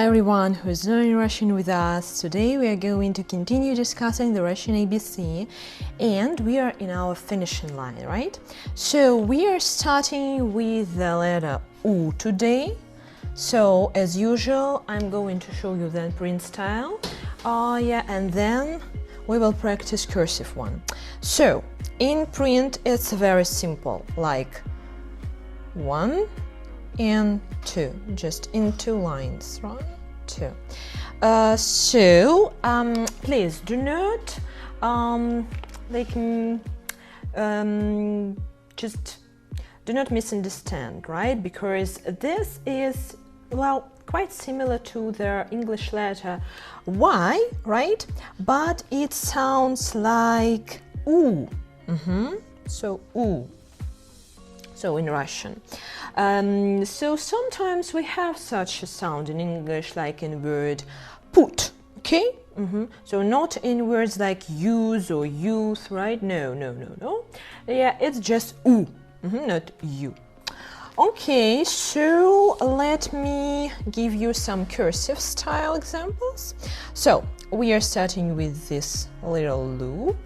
everyone who is learning Russian with us. Today we are going to continue discussing the Russian ABC and we are in our finishing line, right? So we are starting with the letter U today. So as usual, I'm going to show you the print style. And then we will practice cursive one. So in print it's very simple, like 1 and 2, just in 2 lines, 1, 2. Please do not just do not misunderstand, right? Because this is, well, quite similar to the English letter Y, right? But it sounds like U. So U. So in Russian. So sometimes we have such a sound in English, like in word put, okay? So not in words like use or youth, right? No. Yeah, it's just U, not you. Okay, so let me give you some cursive style examples. So we are starting with this little loop,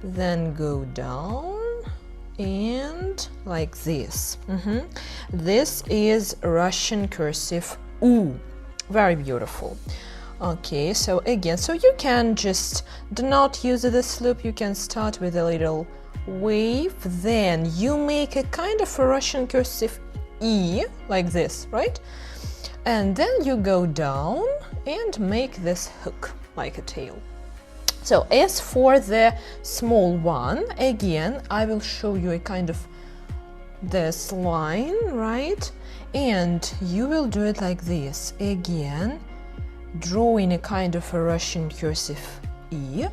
then go down and like this. This is Russian cursive U. Very beautiful. Okay, so again, so you can just do not use this loop. You can start with a little wave, then you make a kind of a Russian cursive E, like this, right? And then you go down and make this hook, like a tail. So as for the small one, again, I will show you a kind of this line, right? And you will do it like this. Again, drawing a kind of a Russian cursive E,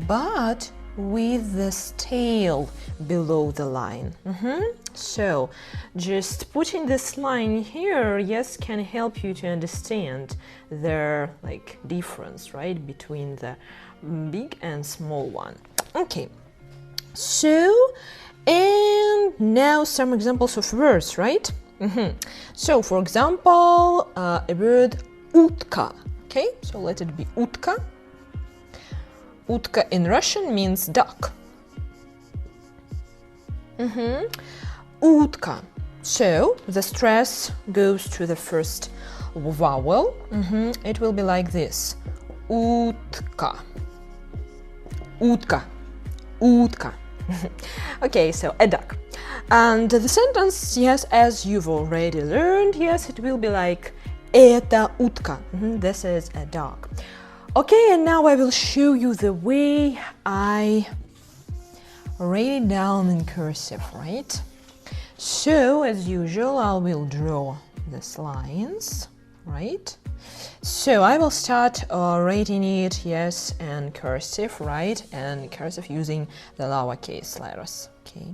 but with this tail below the line. So just putting this line here, yes, can help you to understand the difference, right, between the big and small one. Okay, so and now some examples of words, right? So for example, a word utka. Okay, so let it be utka. Utka in Russian means duck. Utka. So the stress goes to the first vowel. It will be like this. Utka. Utka. Utka. Okay, so a duck. And the sentence, yes, as you've already learned, yes, it will be like это утка. This is a dog. Okay, and now I will show you the way I write it down in cursive, right? So, as usual, I will draw these lines, right? So I will start writing it, yes, in cursive, right? And cursive using the lowercase letters, okay?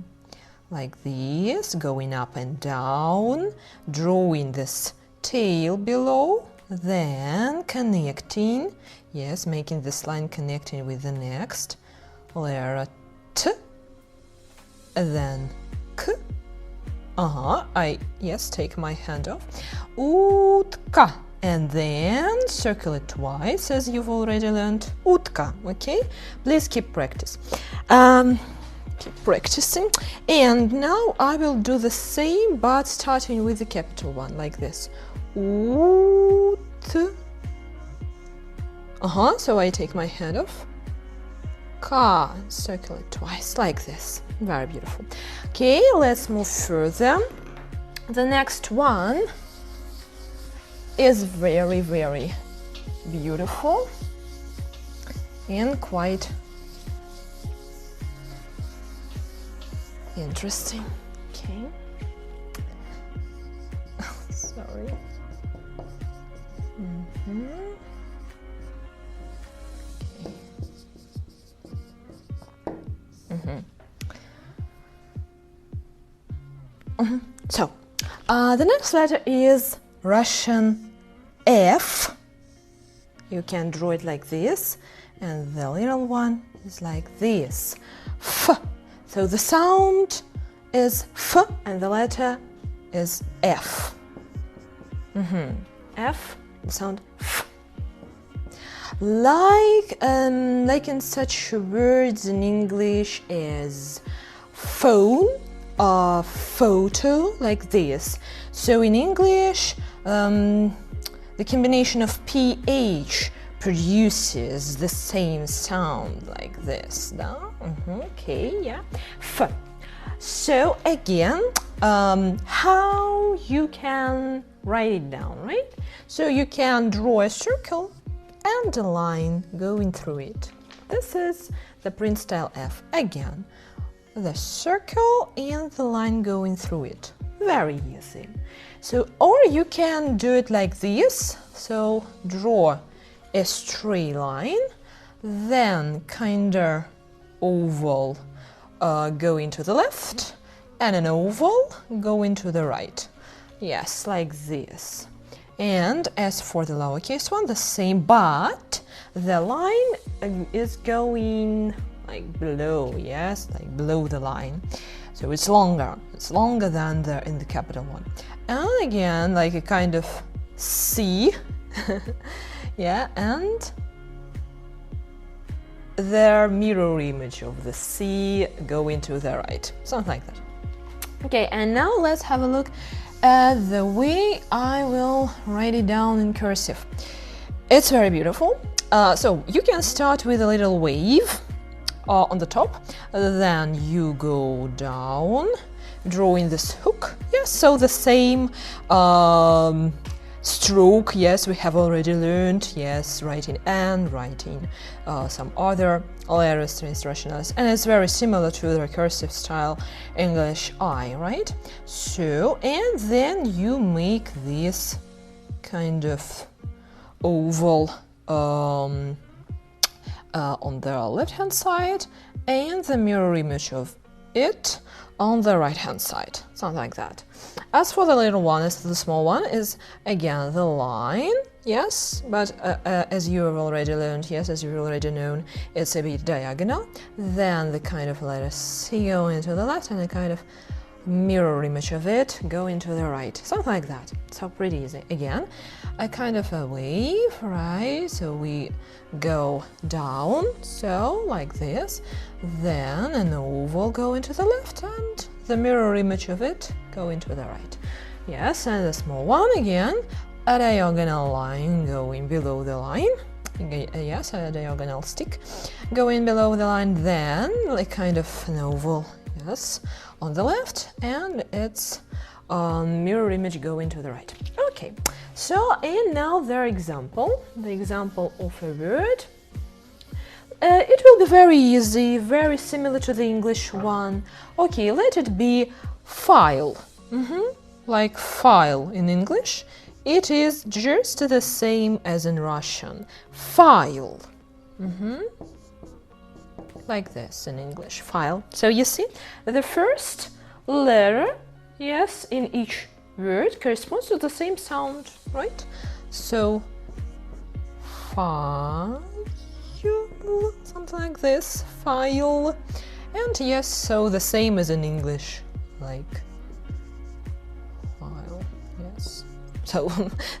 Like this, going up and down, drawing this tail below, then connecting, yes, making this line connecting with the next letter T, then K. I take my hand off. Utka. And then circle it twice, as you've already learned. Utka, okay? Please keep practice. Keep practicing. And now I will do the same, but starting with the capital one, like this. Ut. So I take my hand off. Ka. Circle it twice, like this. Very beautiful. Okay, let's move further. The next one is very, very beautiful and quite interesting. Okay. Sorry. So, the next letter is Russian F. You can draw it like this, and the little one is like this. F. So the sound is F and the letter is F. F, the sound f. Like in such words in English as phone or photo, like this. So in English, the combination of PH produces the same sound like this. No? Okay, yeah. F. So again, how you can write it down, right? So you can draw a circle and a line going through it. This is the print style F. Again, the circle and the line going through it. Very easy. So, or you can do it like this. So draw a straight line, then kinda oval going to the left, and an oval going to the right. Yes, like this. And as for the lowercase one, the same, but the line is going like below, yes, like below the line. So it's longer than in the capital one. And again, like a kind of C, yeah, and their mirror image of the C going to the right, something like that. Okay, and now let's have a look at the way I will write it down in cursive. It's very beautiful. So you can start with a little wave on the top, then you go down, drawing this hook. Yes, so the same stroke, yes, we have already learned, yes, writing and writing some other letters, rationals, and it's very similar to the recursive style English I, right? So, and then you make this kind of oval on the left hand side and the mirror image of it on the right hand side, something like that. As for the little one, as the small one, is again the line, yes, but as you have already learned, yes, as you've already known, it's a bit diagonal. Then the kind of letter C going to the left and a kind of mirror image of it going to the right, something like that. So pretty easy. Again, a kind of a wave, right? So we go down, so like this, then an oval going to the left and the mirror image of it going to the right. Yes, and the small one again, a diagonal line going below the line. Yes, a diagonal stick going below the line, then like kind of an oval, yes, on the left, and its mirror image going to the right. Okay, so and now the example of a word. It will be very easy, very similar to the English one. Okay, let it be file. Like file in English, it is just the same as in Russian. File. Like this in English, file. So you see, the first letter, yes, in each word corresponds to the same sound, right? So, file, something like this, file. And yes, so the same as in English, like file, yes. So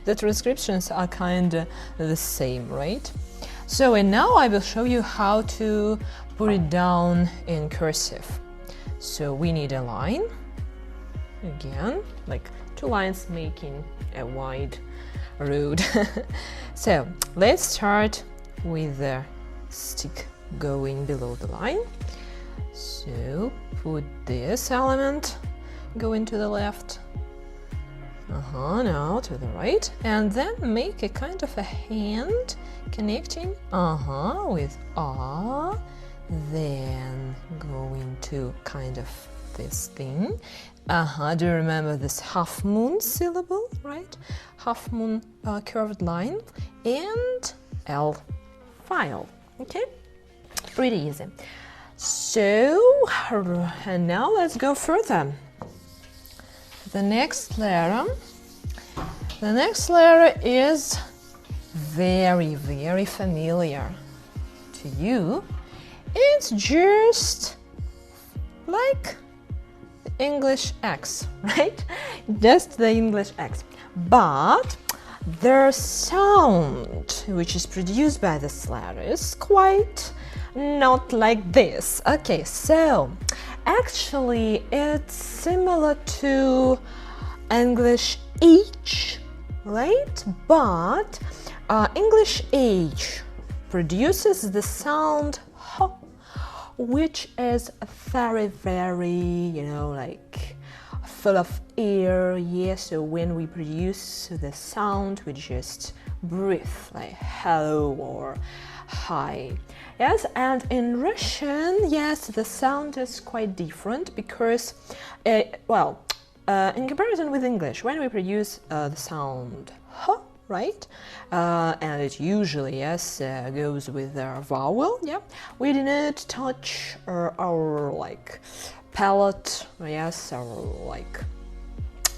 the transcriptions are kind of the same, right? So, and now I will show you how to put it down in cursive. So we need a line, again, like two lines making a wide road. So let's start with the stick going below the line. So put this element going to the left, now to the right, and then make a kind of a hand connecting with R, then going to kind of this thing. Do you remember this half moon syllable, right? Half moon curved line, and L, file. Okay, pretty easy. So, and now let's go further. The next letter is very, very familiar to you. It's just like the English X, right? Just the English X. But the sound which is produced by this letter is quite not like this. Okay, so actually it's similar to English H, right? But English H produces the sound H, which is very, you know, like full of air. Yeah, so when we produce the sound, we just breathe like hello or hi. Yes, and in Russian, yes, the sound is quite different because, in comparison with English, when we produce the sound H, right, and it usually, yes, goes with a vowel, yeah, we do not touch our like palate, yes, or like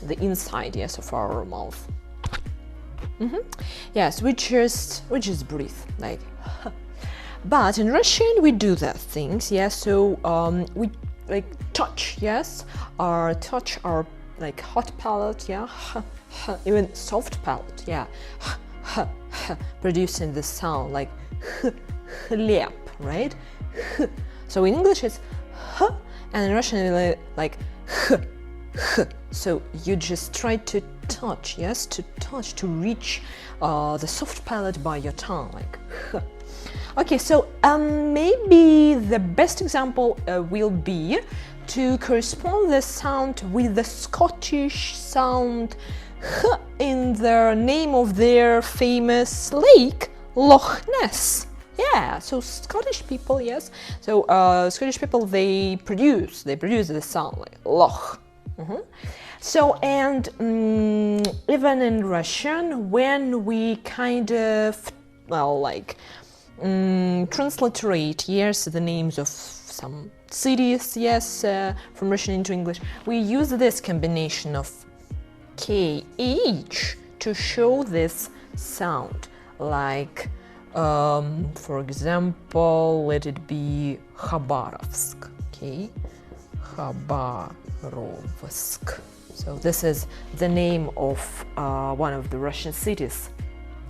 the inside, yes, of our mouth. Yes, we just breathe like. But in Russian we do that things, yes. So we like touch, yes, touch our like hot palate, yeah, even soft palate, yeah, producing the sound like хлеб, right? So in English it's h, and in Russian it's like h. So you just try to touch, yes, to reach the soft palate by your tongue, like h. Okay, so maybe the best example will be to correspond the sound with the Scottish sound h in the name of their famous lake, Loch Ness. Yeah, so Scottish people, yes. So Scottish people, they produce the sound like Loch. So, and even in Russian, when we kind of, well, like transliterate, yes, the names of some cities, yes, from Russian into English, we use this combination of KH to show this sound, like, for example, let it be Khabarovsk, okay, Khabarovsk. So this is the name of one of the Russian cities.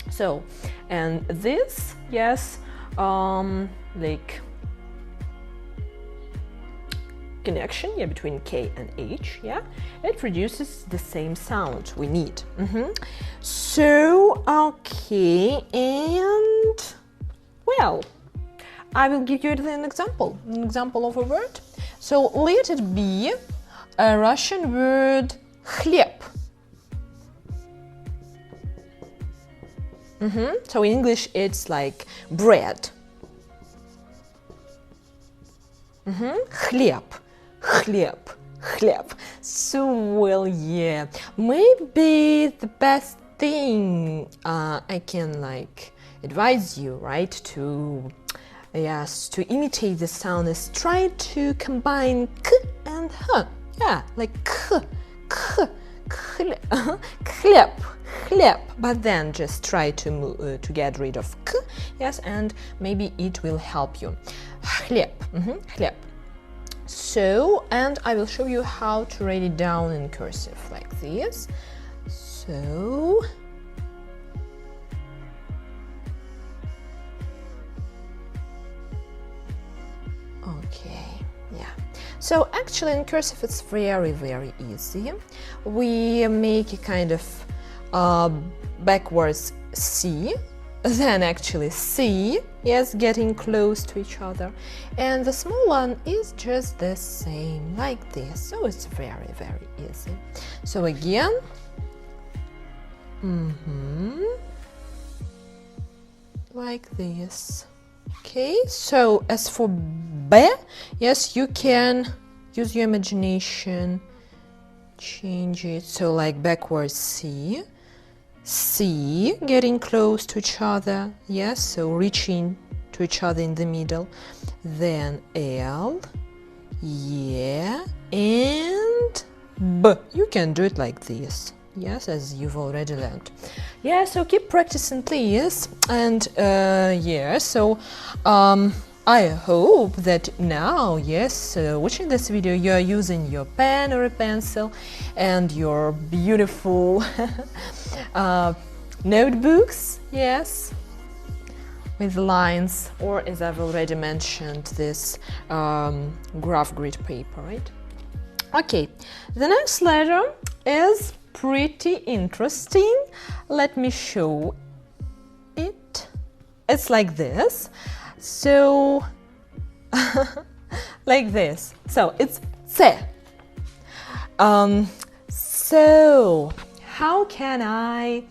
So, and this, yes, like connection, yeah, between K and H, yeah, it produces the same sound we need. So, okay, and well, I will give you an example of a word. So let it be a Russian word хлеб. So in English it's like bread. Хлеб. So, well, yeah, maybe the best thing I can like advise you, right, to imitate the sound is try to combine k and h. Yeah, like хлеб, but then just try to get rid of k, yes, and maybe it will help you. Хлеб. So, and I will show you how to write it down in cursive like this. So, okay, yeah. So actually in cursive it's very, very easy. We make a kind of backwards C, then actually C, yes, getting close to each other, and the small one is just the same, like this. So it's very, very easy. So again, like this. Okay, so as for B, yes, you can use your imagination, change it, so like backwards C, getting close to each other, yes, so reaching to each other in the middle, then L, yeah, and B. You can do it like this, yes, as you've already learned. Yeah, so keep practicing, please, and yeah, so I hope that now, yes, watching this video, you are using your pen or a pencil and your beautiful notebooks, yes, with lines, or as I've already mentioned, this graph grid paper, right? Okay, the next letter is pretty interesting. Let me show it. It's like this. So, like this. So it's C. So how can I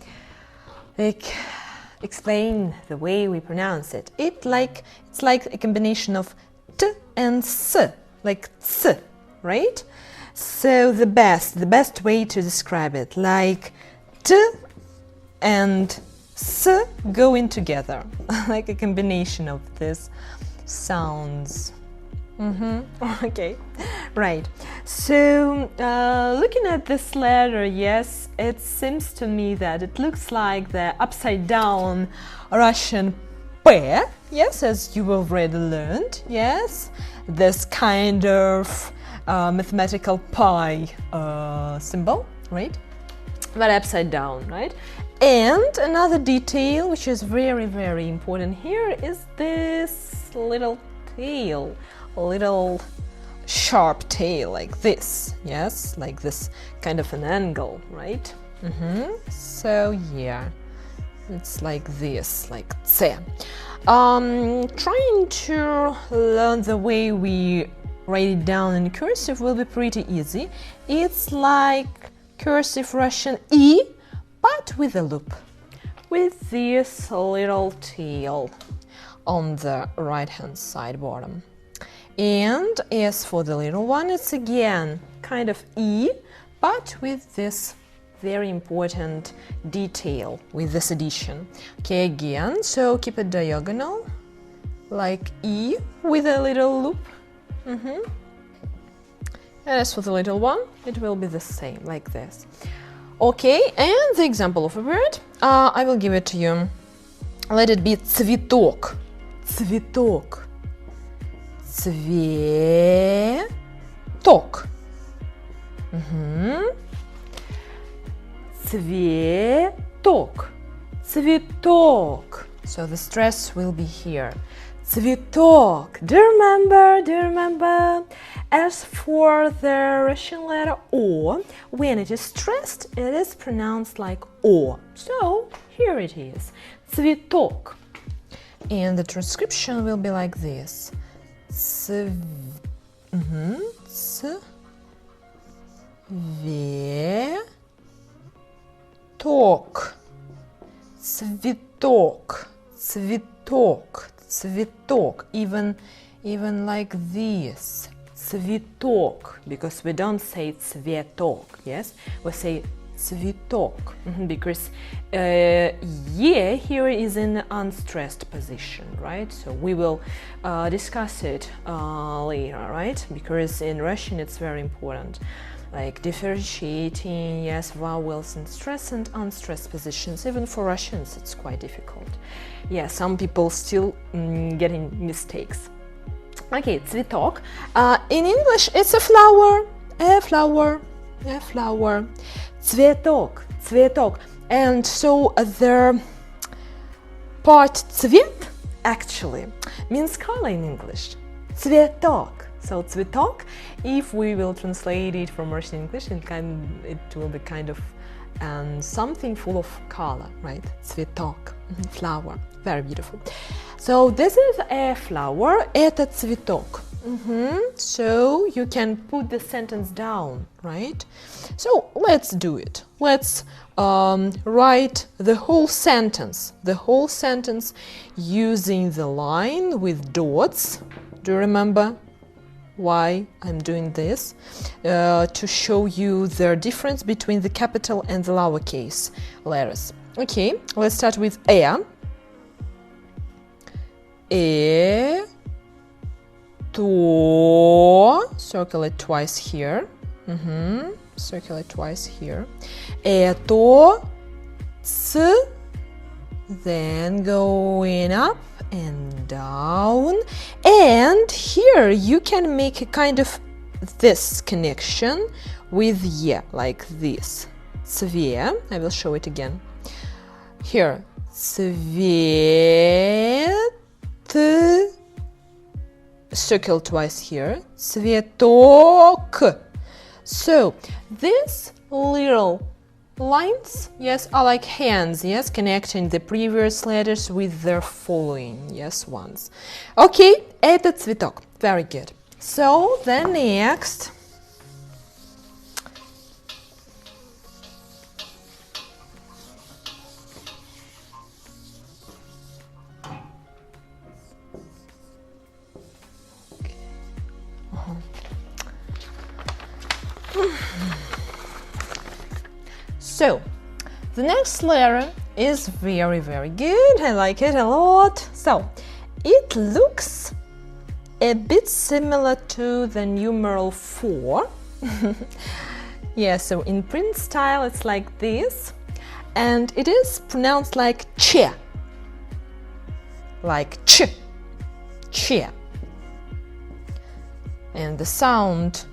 explain the way we pronounce it? It's like a combination of T and S, like ts, right? So the best way to describe it, like T and S going together, like a combination of these sounds. Okay, right. So looking at this letter, yes, it seems to me that it looks like the upside down Russian P, yes, as you already learned, yes, this kind of mathematical pi symbol, right, but upside down, right? And another detail which is very, very important here is this little tail, little sharp tail, like this, yes, like this kind of an angle, right? So yeah, it's like this, like C. Trying to learn the way we write it down in cursive will be pretty easy. It's like cursive Russian E, but with a loop, with this little tail on the right hand side bottom. And as for the little one, it's again kind of E, but with this very important detail, with this addition. Okay, again, so keep it diagonal, like E with a little loop. And as for the little one, it will be the same, like this. Okay, and the example of a word, I will give it to you. Let it be цветок. Цветок. Цветок. Цветок. Цветок. So the stress will be here. Цветок. Do you remember? Do you remember? As for the Russian letter O, when it is stressed, it is pronounced like O. So here it is. Цветок. And the transcription will be like this. Цветок. Цветок. Цветок. Цветок. Even like this. Цветок. Because we don't say цветок, yes? We say цветок. Because yeah, here is in unstressed position, right? So we will discuss it later, right? Because in Russian it's very important. Like differentiating, yes, vowels in stressed and unstressed positions. Even for Russians, it's quite difficult. Yeah, some people still getting mistakes. Okay, цветок. In English, it's a flower. A flower. A flower. Цветок. Цветок. And so the part цвет actually means color in English. Цветок. So цветок, if we will translate it from Russian English, it will be kind of something full of color, right? Цветок, flower, very beautiful. So this is a flower, это цветок. So you can put the sentence down, right? So let's do it. Let's write the whole sentence using the line with dots. Do you remember why I'm doing this? To show you the difference between the capital and the lowercase letters. Okay, let's start with to, circle it twice here. Circle it twice here. Это, ц, then going up and down. And here you can make a kind of this connection with ye, like this. Цве, I will show it again. here, цвет, circle twice here, цветок. So these little lines, yes, are like hands, yes, connecting the previous letters with their following, yes, ones. Okay, это цветок. Very good. So the next. So, the next letter is very, very good. I like it a lot. So, it looks a bit similar to the numeral 4. Yeah, so in print style it's like this. And it is pronounced like che. Like ch. Che. And the sound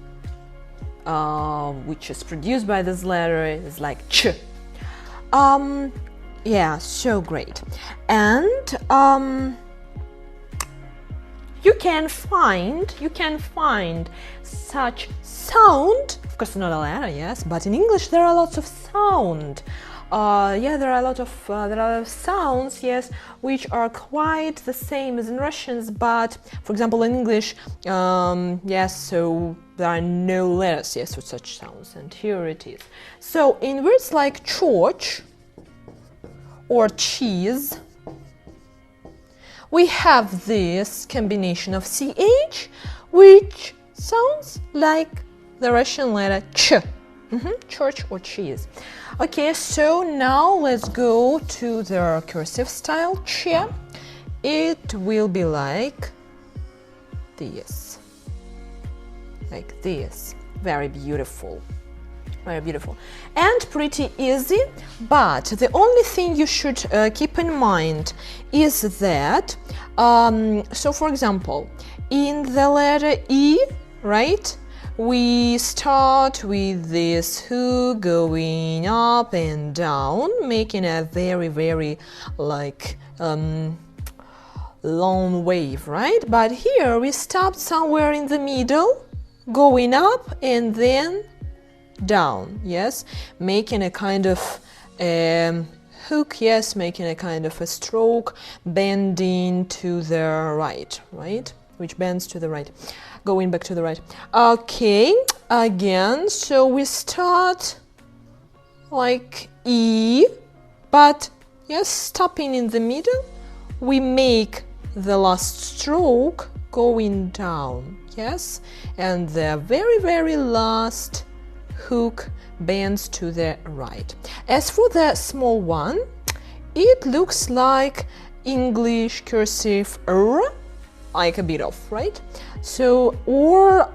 which is produced by this letter is like ch. Yeah, so great. And you can find such sound, of course not a letter, yes, but in English there are lots of sound. Yeah, there are a lot of sounds, yes, which are quite the same as in Russians, but for example in English, yes, so there are no letters, yes, with such sounds, and here it is. So in words like church or cheese, we have this combination of ch, which sounds like the Russian letter ch. Church or cheese. Okay, so now let's go to the cursive style che. It will be like this. Like this. Very beautiful. Very beautiful. And pretty easy, but the only thing you should keep in mind is that, so for example, in the letter E, right? We start with this hook going up and down, making a very, very like long wave, right? But here we stopped somewhere in the middle, going up and then down, yes, making a kind of hook, yes, making a kind of a stroke, bending to the right, which bends to the right. Going back to the right. Okay, again, so we start like E, but yes, stopping in the middle, we make the last stroke going down, yes, and the very, very last hook bends to the right. As for the small one, it looks like English cursive R, like a bit of, right? So, or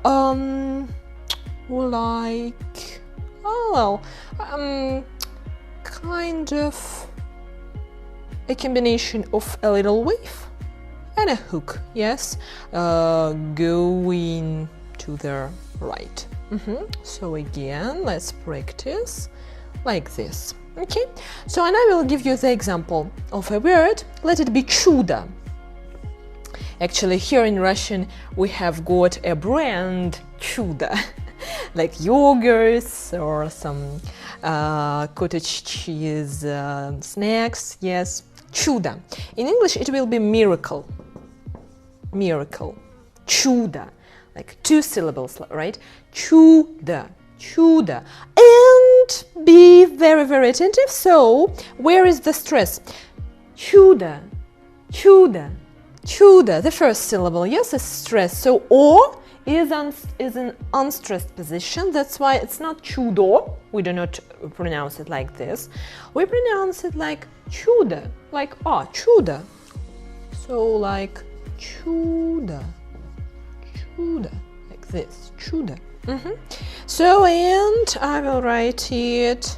like, oh well, kind of a combination of a little wave and a hook, yes, going to the right. So again, let's practice like this. Okay, so and I will give you the example of a word. Let it be чудо. Actually, here in Russian, we have got a brand чудо, like yogurts or some cottage cheese snacks. Yes, чудо. In English, it will be miracle. Miracle. Чудо. Like 2 syllables, right? Чудо. Чудо. And be very, very attentive. So, where is the stress? Чудо. Чудо. Чудо, the first syllable, yes, is stressed. So O is in unstressed position. That's why it's not чудо. We do not pronounce it like this. We pronounce it like чудо, like чудо. So like чудо, чудо, like this, чудо. So and I will write it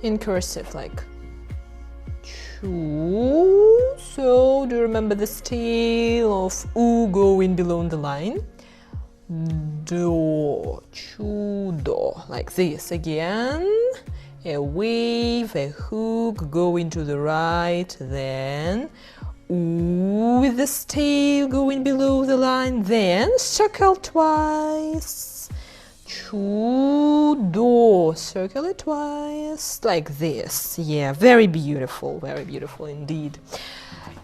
in cursive like чу. So do you remember the tail of U going below the line? Do, чудо, like this again a wave, a hook, going to the right, then oo with the tail going below the line, then circle twice. Чудо, circle it twice, like this. Yeah, very beautiful indeed.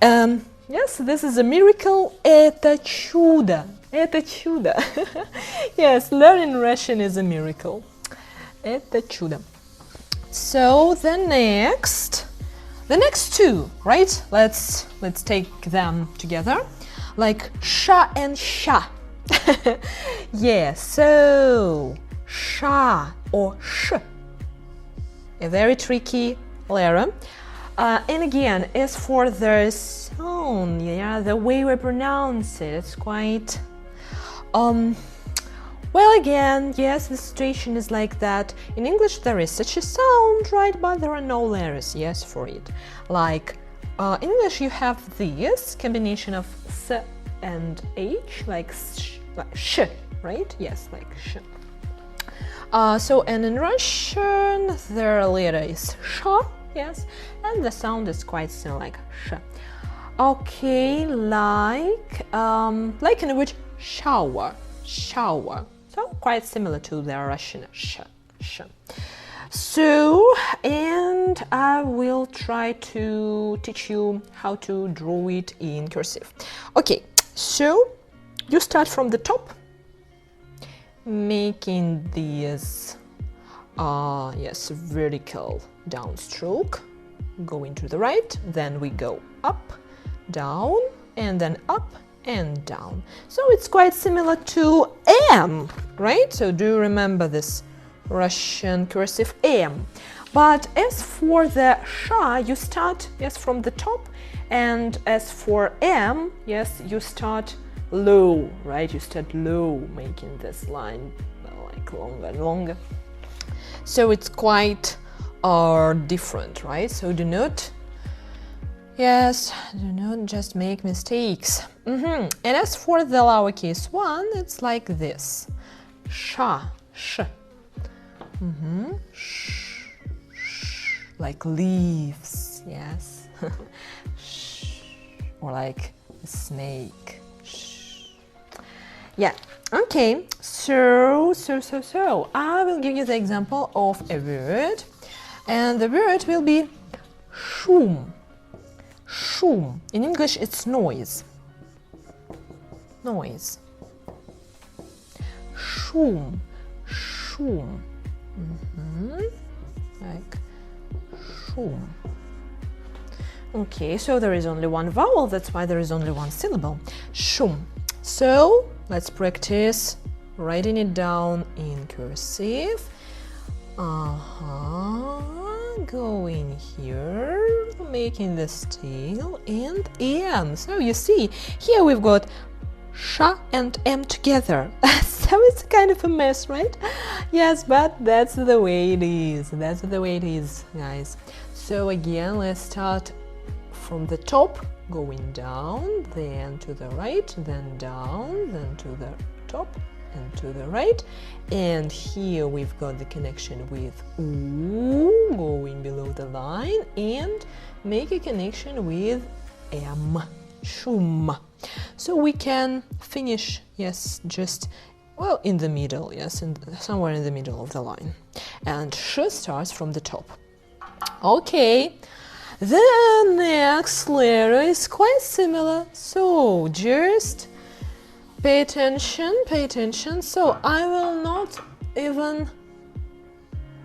Yes, this is a miracle. Это чудо. Это чудо. Yes, learning Russian is a miracle. Это чудо. So the next two, right? Let's take them together, like sha and sha. Yeah, so sha or sh, a very tricky letter. And again, as for the sound, yeah, the way we pronounce it, it's quite well, again, yes, the situation is like that. In English there is such a sound, right, but there are no letters, yes, for it. Like in English you have this combination of s and h, like sh, right? Yes, like sh. And in Russian their letter is sha, yes, and the sound is quite similar, like sh. Okay, like in the word shower. So quite similar to the Russian sh. So, and I will try to teach you how to draw it in cursive. Okay, so you start from the top, making this vertical downstroke, going to the right, then we go up, down, and then up and down. So it's quite similar to M, right? So do you remember this Russian cursive M? But as for the sha, you start, yes, from the top, and as for M, yes, you start low, right? You start low, making this line like longer and longer. So it's quite different, right? So do not just make mistakes. And as for the lowercase one, it's like this. Sha, sh. Sh, like leaves, yes. Or like a snake. Yeah, okay. So, I will give you the example of a word. And the word will be шум. Шум. In English, it's noise. Noise. Шум. Шум. Like шум. Okay, so there is only one vowel, that's why there is only one syllable. Шум. So, let's practice writing it down in cursive. Going here, making the tail and M. So you see, here we've got sha and M together. So it's kind of a mess, right? Yes, but that's the way it is. That's the way it is, guys. So again, let's start from the top, going down, then to the right, then down, then to the top, and to the right. And here we've got the connection with oo, going below the line, and make a connection with M, shum. So we can finish, yes, just, well, in the middle, yes, somewhere in the middle of the line. And sh starts from the top. Okay, the next letter is quite similar, so just pay attention. So I will not even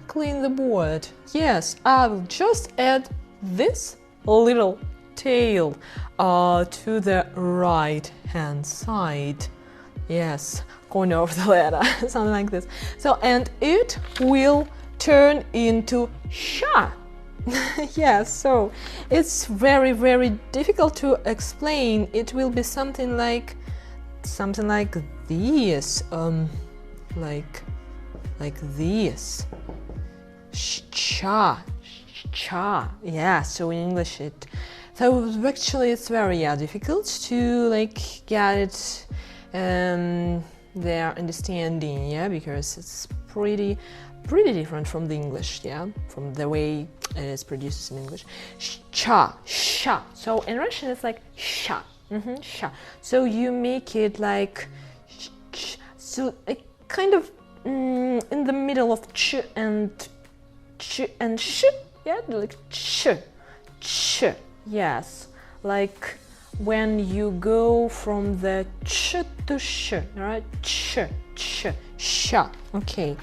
clean the board. Yes, I will just add this little tail to the right hand side. Yes, corner of the letter, something like this. So, and it will turn into sha. Yes, so it's very, very difficult to explain. It will be something like this, like this. Cha. Yeah, so in English so actually it's very difficult to get it their understanding, yeah, because it's pretty different from the English, yeah, from the way it is produced in English. Cha, sha. So in Russian it's like sha, sha. So you make it like so it kind of in the middle of ch and sh, yeah, like ch, yes, like when you go from the ch to sh, right? Ch, sha. Okay,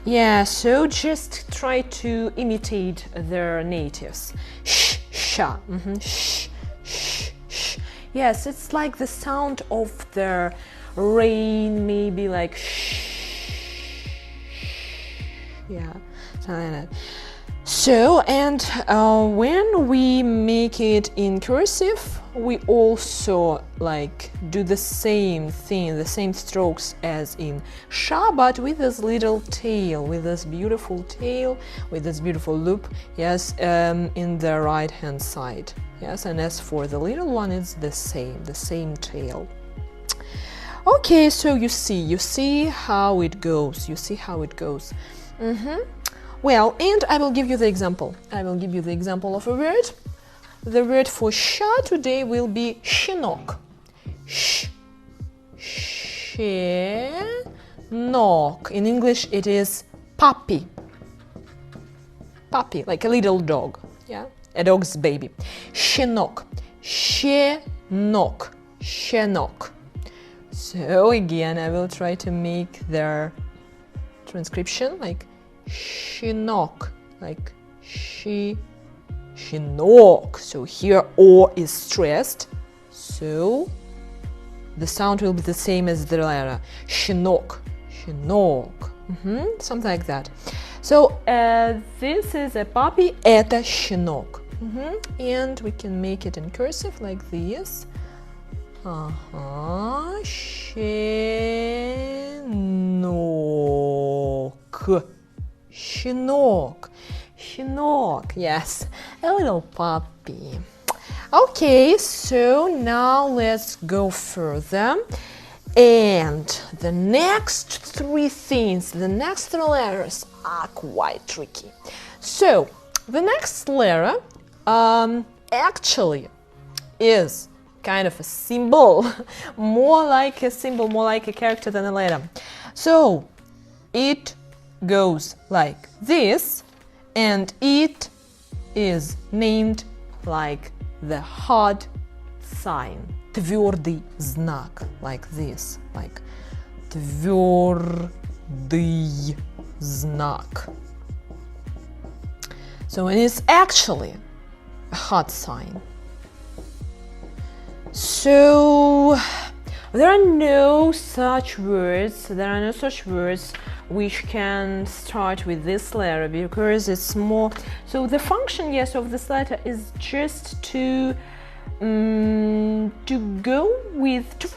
yeah. So just try to imitate their natives. Sh, sha. Sh. Yes, it's like the sound of the rain, maybe like shh. Yeah, something like that. So, and when we make it in cursive, we also like do the same thing, the same strokes as in sha, but with this little tail, with this beautiful tail, with this beautiful loop, yes, in the right hand side. Yes, and as for the little one, it's the same tail. Okay, so you see how it goes. Well, and I will give you the example. I will give you the example of a word. The word for sha today will be щенок. Щенок. In English, it is puppy. Puppy, like a little dog. Yeah, a dog's baby. Щенок. Щенок. Щенок. So again, I will try to make their transcription like щенок, like щенок. So here O is stressed, so the sound will be the same as the letter щенок, something like that. So this is a puppy, это щенок. And we can make it in cursive like this. Щенок, yes, a little puppy. Okay, so now let's go further. And the next three things, the next three letters are quite tricky. So the next letter actually is kind of a symbol, more like a character than a letter. So it goes like this, and it is named like the hard sign, твердый знак, like this, like твердый знак. So it is actually a hard sign. So there are no such words which can start with this letter, because it's more, so the function, yes, of this letter is just to go with to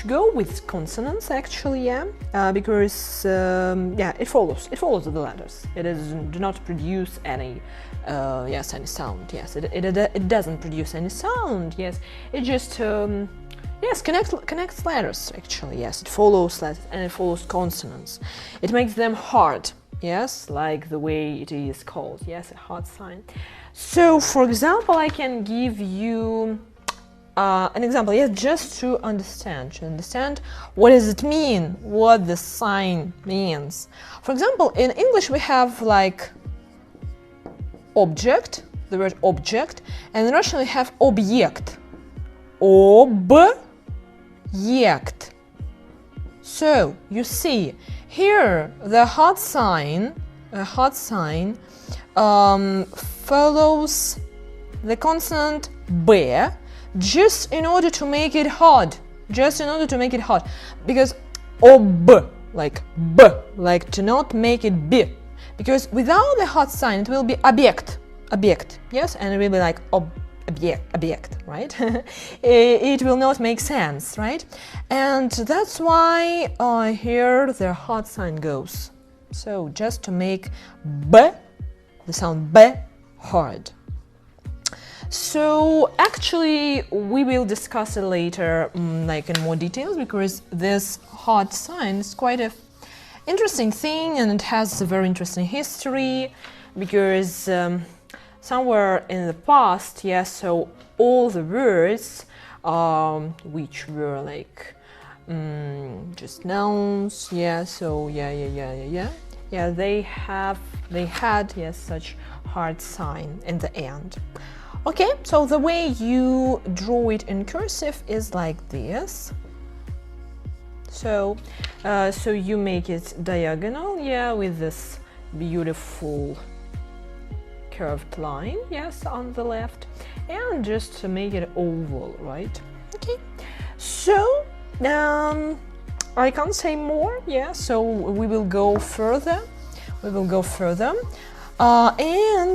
go with consonants, actually, because it follows the letters. It do not produce any any sound. Yes, it doesn't produce any sound. Yes, it just connects letters, actually. Yes, it follows letters and it follows consonants. It makes them hard. Yes, like the way it is called. Yes, a hard sign. So, for example, I can give you an example, yes, just to understand what does it mean, what the sign means. For example, in English we have like object, the word object, and in Russian we have объект. Объект. So, you see, here the hard sign follows the consonant B just in order to make it hard. Because ob, like B, like to not make it B. Because without the hard sign it will be объект, yes, and it will be like object, right? It will not make sense, right? And that's why here the hard sign goes. So just to make B, the sound B, hard. So actually we will discuss it later, like in more details, because this hard sign is quite a interesting thing, and it has a very interesting history, because somewhere in the past, yes, so all the words which were like just nouns, yeah, so yeah, they had, yes, such hard sign in the end. Okay, so the way you draw it in cursive is like this. So you make it diagonal, yeah, with this beautiful curved line, yes, on the left, and just to make it oval, right? Okay, so I can't say more, yeah, so we will go further. And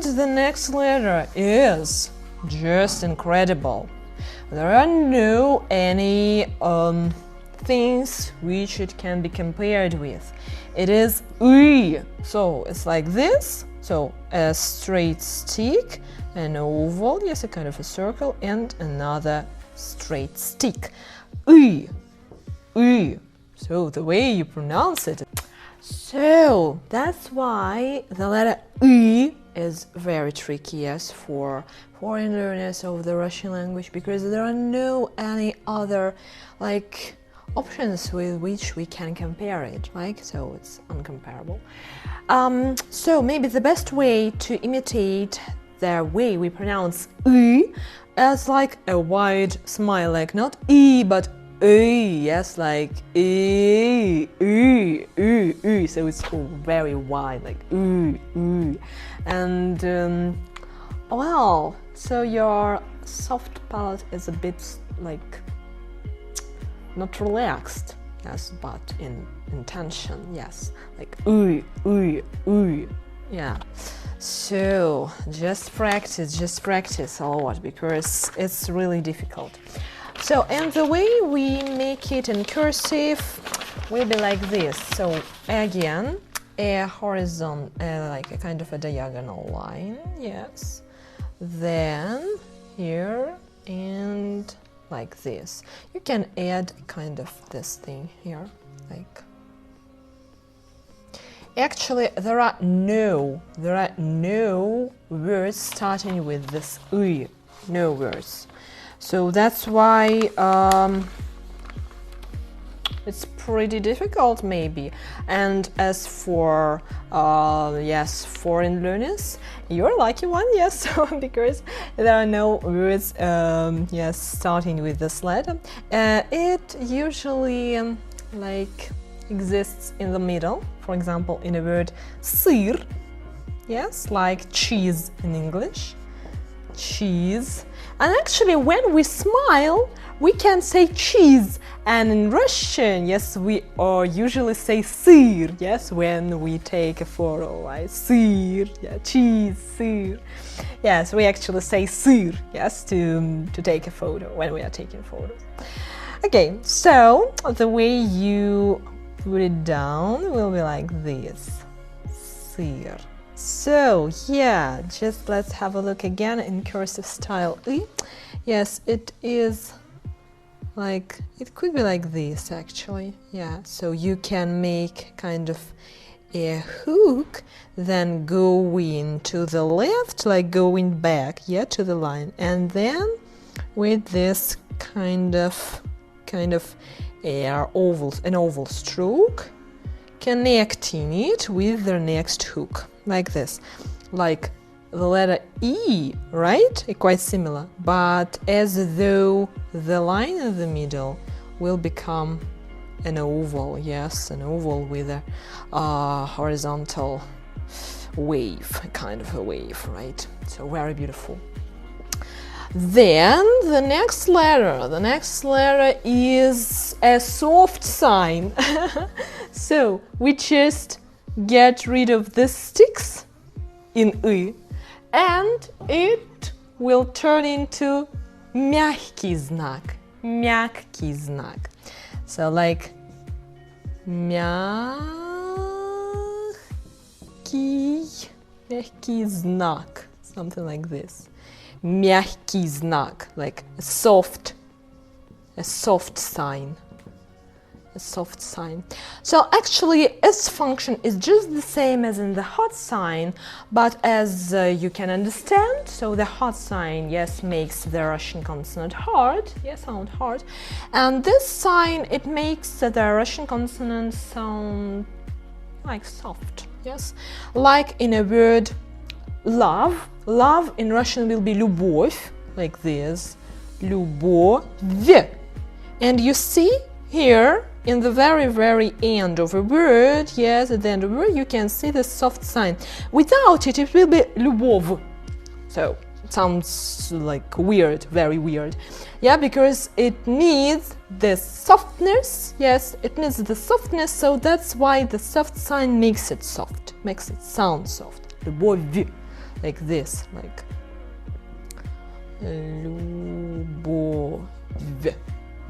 the next letter is just incredible. There are no any things which it can be compared with. It is I. So it's like this. So a straight stick, an oval, yes, a kind of a circle, and another straight stick. I. So the way you pronounce it. So that's why the letter I is very tricky, yes, for foreign learners of the Russian language, because there are no any other like options with which we can compare it, right? So it's uncomparable. So maybe the best way to imitate the way we pronounce I as like a wide smile, like not I but yes, like so it's very wide, like and well, so your soft palate is a bit like not relaxed, yes, but in tension, yes, like yeah. So just practice a lot, because it's really difficult. So, and the way we make it in cursive will be like this. So again, a horizontal, like a kind of a diagonal line, yes. Then here and like this. You can add kind of this thing here, like. Actually, there are no words starting with this I, no words. So that's why it's pretty difficult, maybe. And as for yes, foreign learners, you're a lucky one, yes, because there are no words yes, starting with this letter. It usually like exists in the middle. For example, in a word sыр, yes, like cheese in English, cheese. And actually, when we smile, we can say cheese. And in Russian, yes, we usually say сыр, yes, when we take a photo, right? Сыр, yeah, cheese, сыр. Yes, we actually say сыр, yes, to take a photo when we are taking photos. Okay, so the way you put it down will be like this, сыр. So yeah, just let's have a look again in cursive style. Yes, it is like, it could be like this actually, yeah. So you can make kind of a hook, then going to the left, like going back, yeah, to the line, and then with this kind of an oval stroke, connecting it with the next hook, like this, like the letter E, right? Quite similar, but as though the line in the middle will become an oval, yes, an oval with a horizontal wave, kind of a wave, right? So very beautiful. Then the next letter is a soft sign. So we just get rid of the sticks in I, and it will turn into мягкий знак. So like мягкий знак, something like this. Мягкий знак, like a soft sign. a soft sign. So actually its function is just the same as in the hot sign, but as you can understand, so the hot sign, yes, makes the Russian consonant hard, yes, sound hard, and this sign, it makes the Russian consonant sound like soft, yes, like in a word love. Love in Russian will be любовь, like this, любовь. And you see here in the very end of a word, yes, at the end of a word, you can see the soft sign. Without it, it will be любовь. So it sounds like weird, very weird. Yeah, because it needs the softness. Yes, it needs the softness. So that's why the soft sign makes it soft, makes it sound soft. любовь, like this, like любовь.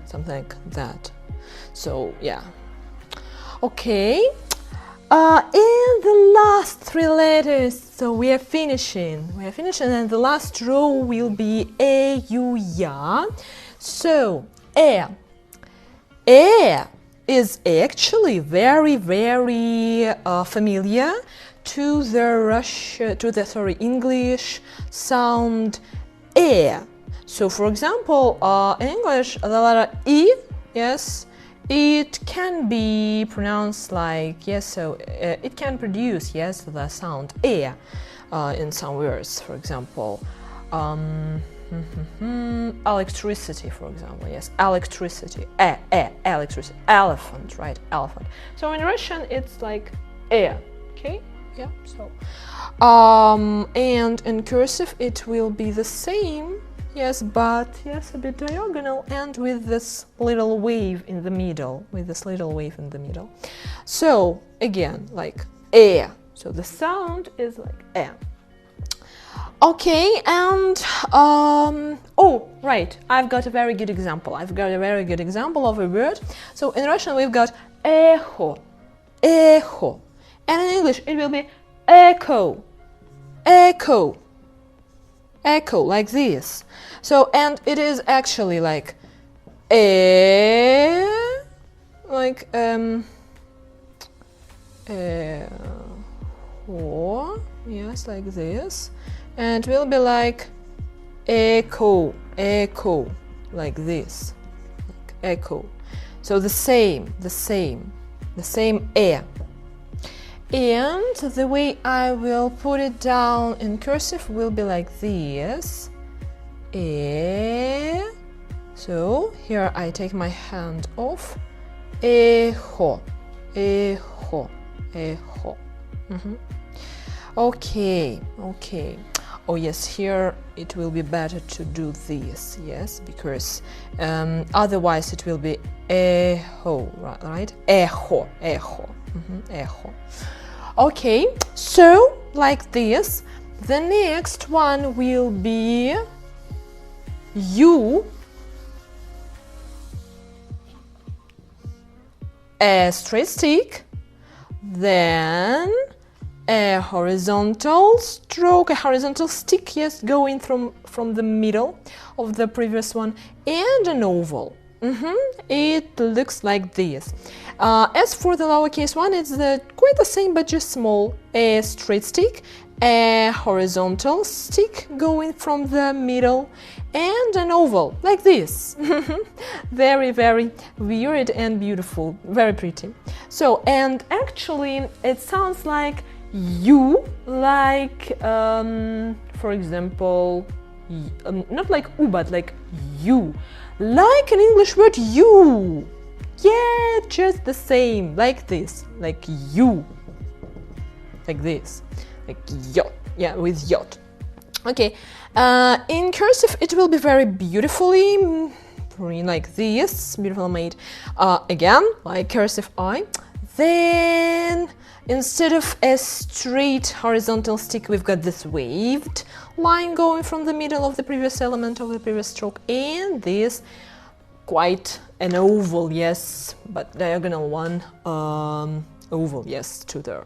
Something like that. So yeah, okay, and the last three letters, so we are finishing, and the last row will be e, u, ya. So is actually very familiar to the English sound e. So, for example, in English, the letter E, yes, it can be pronounced like, yes, so it can produce, yes, the sound E in some words, for example, electricity, for example, yes, electricity, electricity, elephant, right, elephant. So in Russian, it's like E, okay, yeah, so, and in cursive, it will be the same. Yes, but yes, a bit diagonal and with this little wave in the middle, So again, like e. So the sound is like e. Okay, and oh, right, I've got a very good example. Of a word. So in Russian we've got echo, and in English it will be echo, like this. So, and it is actually like like yes, like this, and it will be like echo, like this, like echo. So the same e. And the way I will put it down in cursive will be like this. E. So here I take my hand off. Echo. Okay. Oh yes, here it will be better to do this, yes, because otherwise it will be echo, right? Echo. Echo. Okay, so like this. The next one will be U, a straight stick, then a horizontal stroke, a horizontal stick, yes, going from the middle of the previous one, and an oval. It looks like this. As for the lowercase one, it's quite the same but just small. A straight stick, a horizontal stick going from the middle, and an oval like this. Very weird and beautiful, very pretty. So, and actually it sounds like U, like for example, not like U, but like U, like an English word you. Yeah, just the same, like this, like you, like this, like yacht, yeah, with yacht. Okay, in cursive it will be very beautifully like this, beautifully made. Again, like cursive I. Then instead of a straight horizontal stick, we've got this waved line going from the middle of the previous element of the previous stroke, and this quite an oval, yes, but diagonal one, oval, yes, to the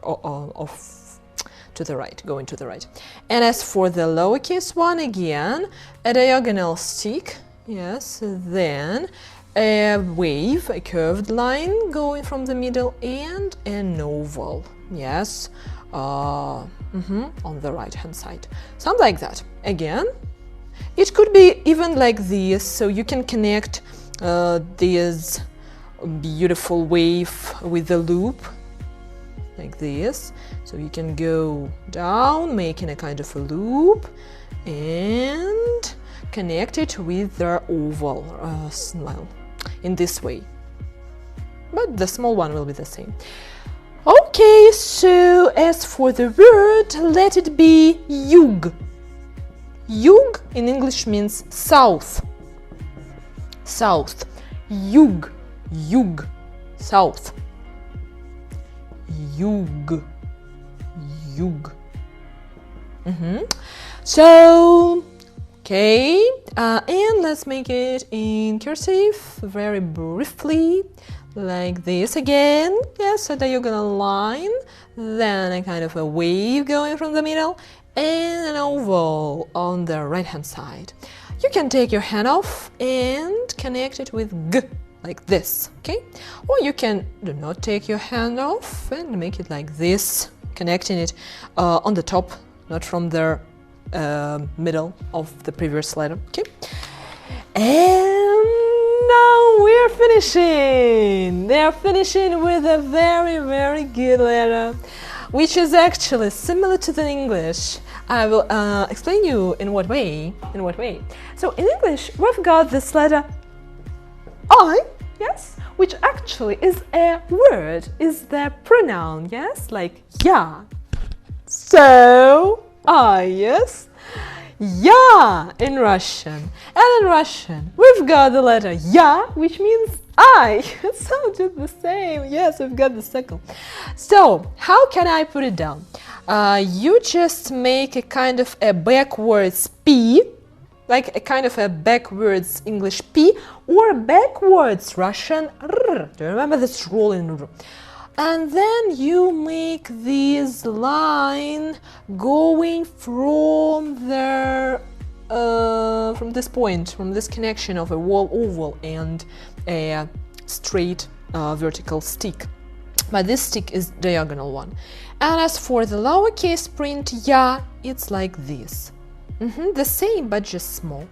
to the right, going to the right. And as for the lowercase one, again, a diagonal stick, yes, then a wave, a curved line going from the middle, and an oval, yes, on the right hand side, something like that. Again, it could be even like this, so you can connect this beautiful wave with the loop like this, so you can go down making a kind of a loop and connect it with the oval smile in this way, but the small one will be the same. Okay, so as for the word, let it be yug. Yug in English means south. South. Yug. Yug. South. Yug. Yug. So, okay, and let's make it in cursive very briefly, like this again. Yes, a diagonal line, then a kind of a wave going from the middle, and an oval on the right hand side. You can take your hand off and connect it with G, like this, okay? Or you can do not take your hand off and make it like this, connecting it on the top, not from the middle of the previous letter, okay? And now we're finishing! They're finishing with a very, very good letter, which is actually similar to the English. I will explain you in what way. So in English, we've got this letter I, yes, which actually is a word, is the pronoun, yes, like ya. So, I, yes, ya in Russian. And in Russian, we've got the letter ya, which means I. It sounded the same. Yes, we've got the second. So, how can I put it down? You just make a kind of a backwards P, like a kind of a backwards English P, or backwards Russian R. Do you remember this rolling R? And then you make this line going from the from this point, from this connection of a wall oval and a straight vertical stick. But this stick is diagonal one. And as for the lowercase print ya, it's like this. The same, but just small.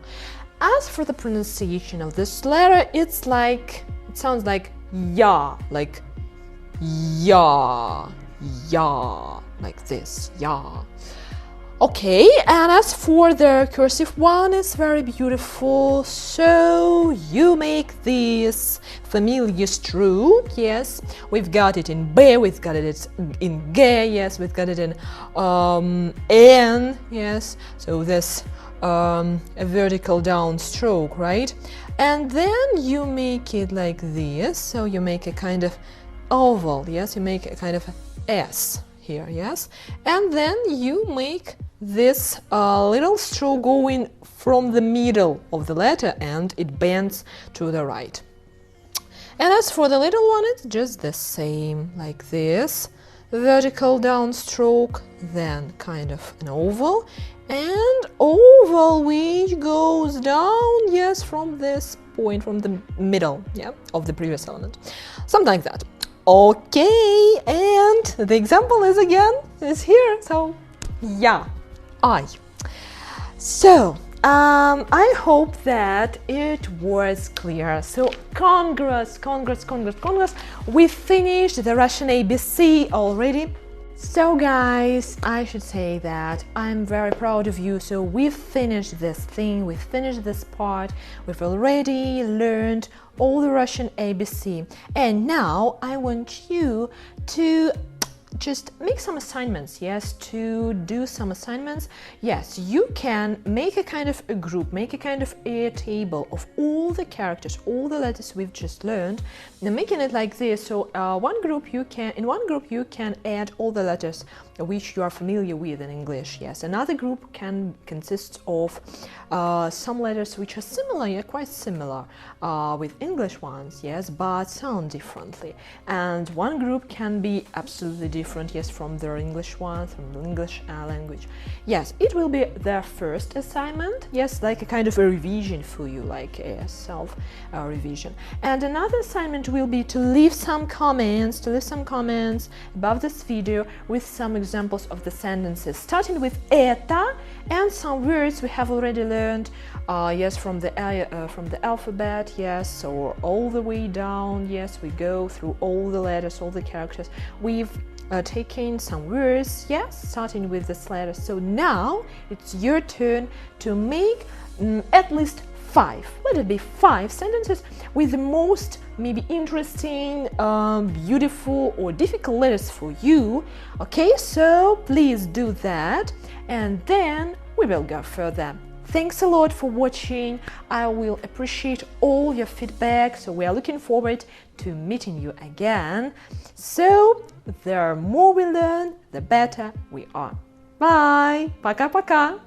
As for the pronunciation of this letter, it's like, it sounds like ya, like ya, ya, like this, ya. Okay, and as for the cursive one, it's very beautiful. So you make this familiar stroke, yes. We've got it in B, we've got it in G, yes, we've got it in N, yes. So this a vertical down stroke, right? And then you make it like this. So you make a kind of oval, yes. You make a kind of S here, yes. And then you make this little stroke going from the middle of the letter and it bends to the right. And as for the little one, it's just the same, like this, vertical down stroke, then kind of an oval, and oval which goes down, yes, from this point, from the middle, yeah, of the previous element, something like that. Okay, and the example is here, so yeah. I. So, I hope that it was clear. So, congrats. We finished the Russian ABC already. So, guys, I should say that I'm very proud of you. So, we've finished this thing, we've finished this part. We've already learned all the Russian ABC. And now I want you to just make some assignments, yes, to do some assignments. Yes, you can make a kind of a group, make a kind of a table of all the characters, all the letters we've just learned, and making it like this. So in one group you can add all the letters which you are familiar with in English. Yes, another group can consist of some letters which are similar, yeah, quite similar with English ones, yes, but sound differently. And one group can be absolutely different, yes, from their English one, from the English language. Yes, it will be their first assignment, yes, like a kind of a revision for you, like a self revision. And another assignment will be to leave some comments, above this video with some examples of the sentences, starting with это and some words we have already learned, yes, from the alphabet, yes, or all the way down, yes, we go through all the letters, all the characters. We've taken some words, yes, starting with this letter. So now it's your turn to make at least 5, let it be 5 sentences with the most maybe interesting, beautiful or difficult letters for you. Okay, so please do that and then we will go further. Thanks a lot for watching. I will appreciate all your feedback, so we are looking forward to meeting you again. So the more we learn, the better we are. Bye! Пока-пока!